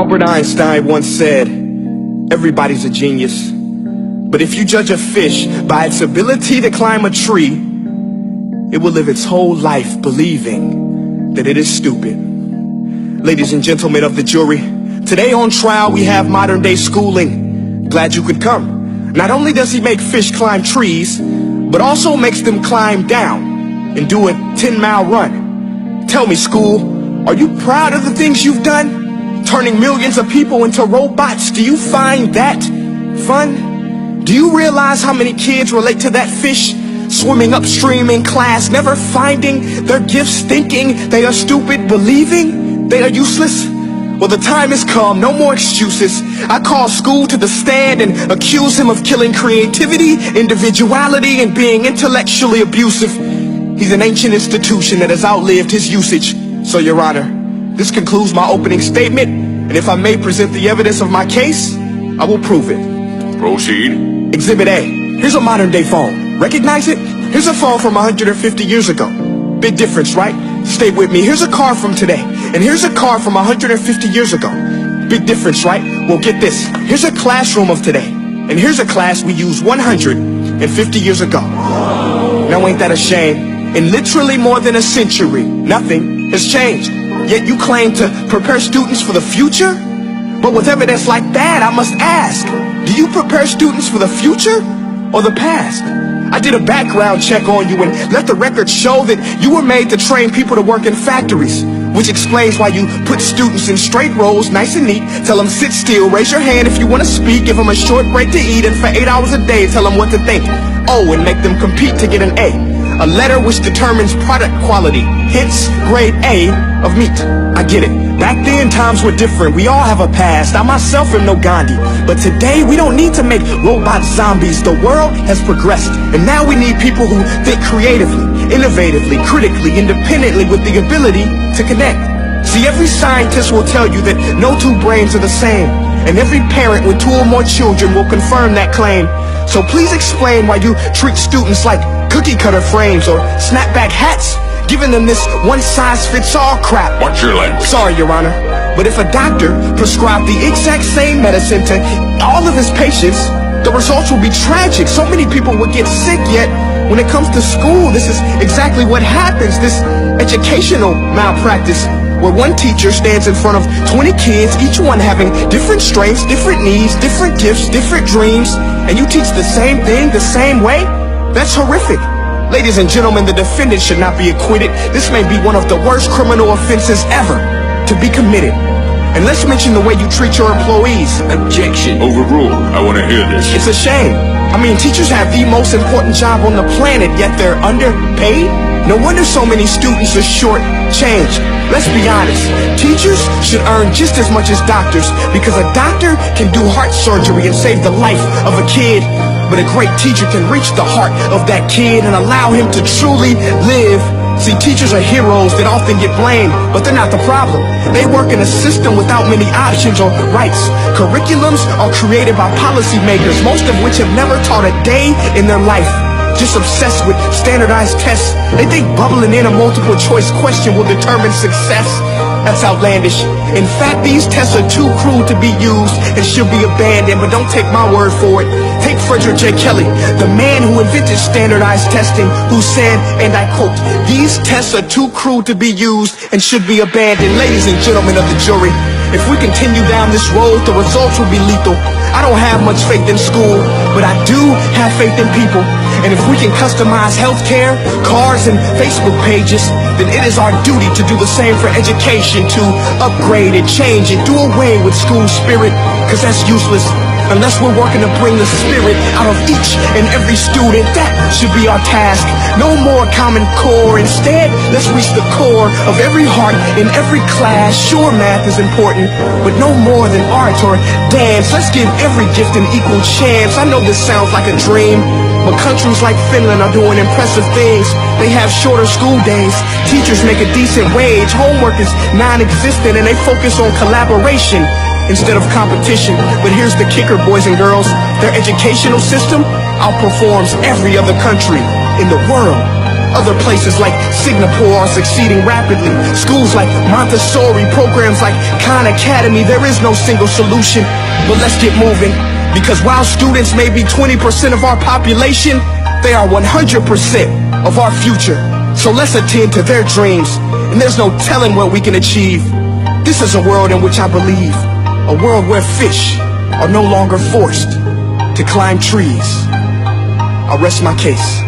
Albert Einstein once said, everybody's a genius, but if you judge a fish by its ability to climb a tree, it will live its whole life believing that it is stupid. Ladies and gentlemen of the jury, today on trial we have modern day schooling. Glad you could come. Not only does he make fish climb trees, but also makes them climb down and do a 10-mile run. Tell me, school, are you proud of the things you've done? Turning millions of people into robots, do you find that fun? Do you realize how many kids relate to that fish? Swimming upstream in class, never finding their gifts, thinking they are stupid, believing they are useless? Well, the time has come, no more excuses. I call school to the stand and accuse him of killing creativity, individuality, and being intellectually abusive. He's an ancient institution that has outlived his usage. So, Your Honor, this concludes my opening statement, and if I may present the evidence of my case, I will prove it. Proceed. Exhibit A. Here's a modern-day phone. Recognize it? Here's a phone from 150 years ago. Big difference, right? Stay with me. Here's a car from today, and here's a car from 150 years ago. Big difference, right? Well, get this. Here's a classroom of today, and here's a class we used 150 years ago. Now, ain't that a shame? In literally more than a century, nothing has changed. Yet you claim to prepare students for the future? But with evidence like that, I must ask, do you prepare students for the future or the past? I did a background check on you and let the record show that you were made to train people to work in factories, which explains why you put students in straight rows, nice and neat, tell them sit still, raise your hand if you want to speak, give them a short break to eat, and for 8 hours a day tell them what to think. Oh, and make them compete to get an A. A letter which determines product quality, hence grade A of meat. I get it. Back then, times were different. We all have a past. I myself am no Gandhi. But today, we don't need to make robot zombies. The world has progressed. And now we need people who think creatively, innovatively, critically, independently, with the ability to connect. See, every scientist will tell you that no two brains are the same. And every parent with 2 or more children will confirm that claim. So please explain why you treat students like cookie cutter frames or snapback hats, giving them this one-size-fits-all crap. Watch your language. Sorry, Your Honor, but if a doctor prescribed the exact same medicine to all of his patients, the results will be tragic. So many people would get sick, yet when it comes to school, this is exactly what happens, this educational malpractice, where one teacher stands in front of 20 kids, each one having different strengths, different needs, different gifts, different dreams, and you teach the same thing the same way? That's horrific. Ladies and gentlemen, the defendant should not be acquitted. This may be one of the worst criminal offenses ever to be committed. And let's mention the way you treat your employees. Objection. Overruled. I want to hear this. It's a shame. I mean, teachers have the most important job on the planet, yet they're underpaid? No wonder so many students are short-changed. Let's be honest. Teachers should earn just as much as doctors, because a doctor can do heart surgery and save the life of a kid. But a great teacher can reach the heart of that kid and allow him to truly live. See, teachers are heroes that often get blamed, but they're not the problem. They work in a system without many options or rights. Curriculums are created by policymakers, most of which have never taught a day in their life. Just obsessed with standardized tests. They think bubbling in a multiple choice question will determine success. That's outlandish. In fact, these tests are too cruel to be used and should be abandoned, but don't take my word for it. Take Frederick J. Kelly, the man who invented standardized testing, who said, and I quote, "These tests are too cruel to be used and should be abandoned." Ladies and gentlemen of the jury, if we continue down this road, the results will be lethal. I don't have much faith in school, but I do have faith in people. And if we can customize healthcare, cars, and Facebook pages, then it is our duty to do the same for education, to upgrade and change and do away with school spirit, because that's useless. Unless we're working to bring the spirit out of each and every student, that should be our task. No more Common Core. Instead, let's reach the core of every heart in every class. Sure, math is important, but no more than art or dance. Let's give every gift an equal chance. I know this sounds like a dream, but countries like Finland are doing impressive things. They have shorter school days. Teachers make a decent wage. Homework is non-existent, and they focus on collaboration instead of competition. But here's the kicker, boys and girls. Their educational system outperforms every other country in the world. Other places like Singapore are succeeding rapidly. Schools like Montessori, programs like Khan Academy. There is no single solution, but let's get moving. Because while students may be 20% of our population, they are 100% of our future. So let's attend to their dreams, and there's no telling what we can achieve. This is a world in which I believe, a world where fish are no longer forced to climb trees. I'll rest my case.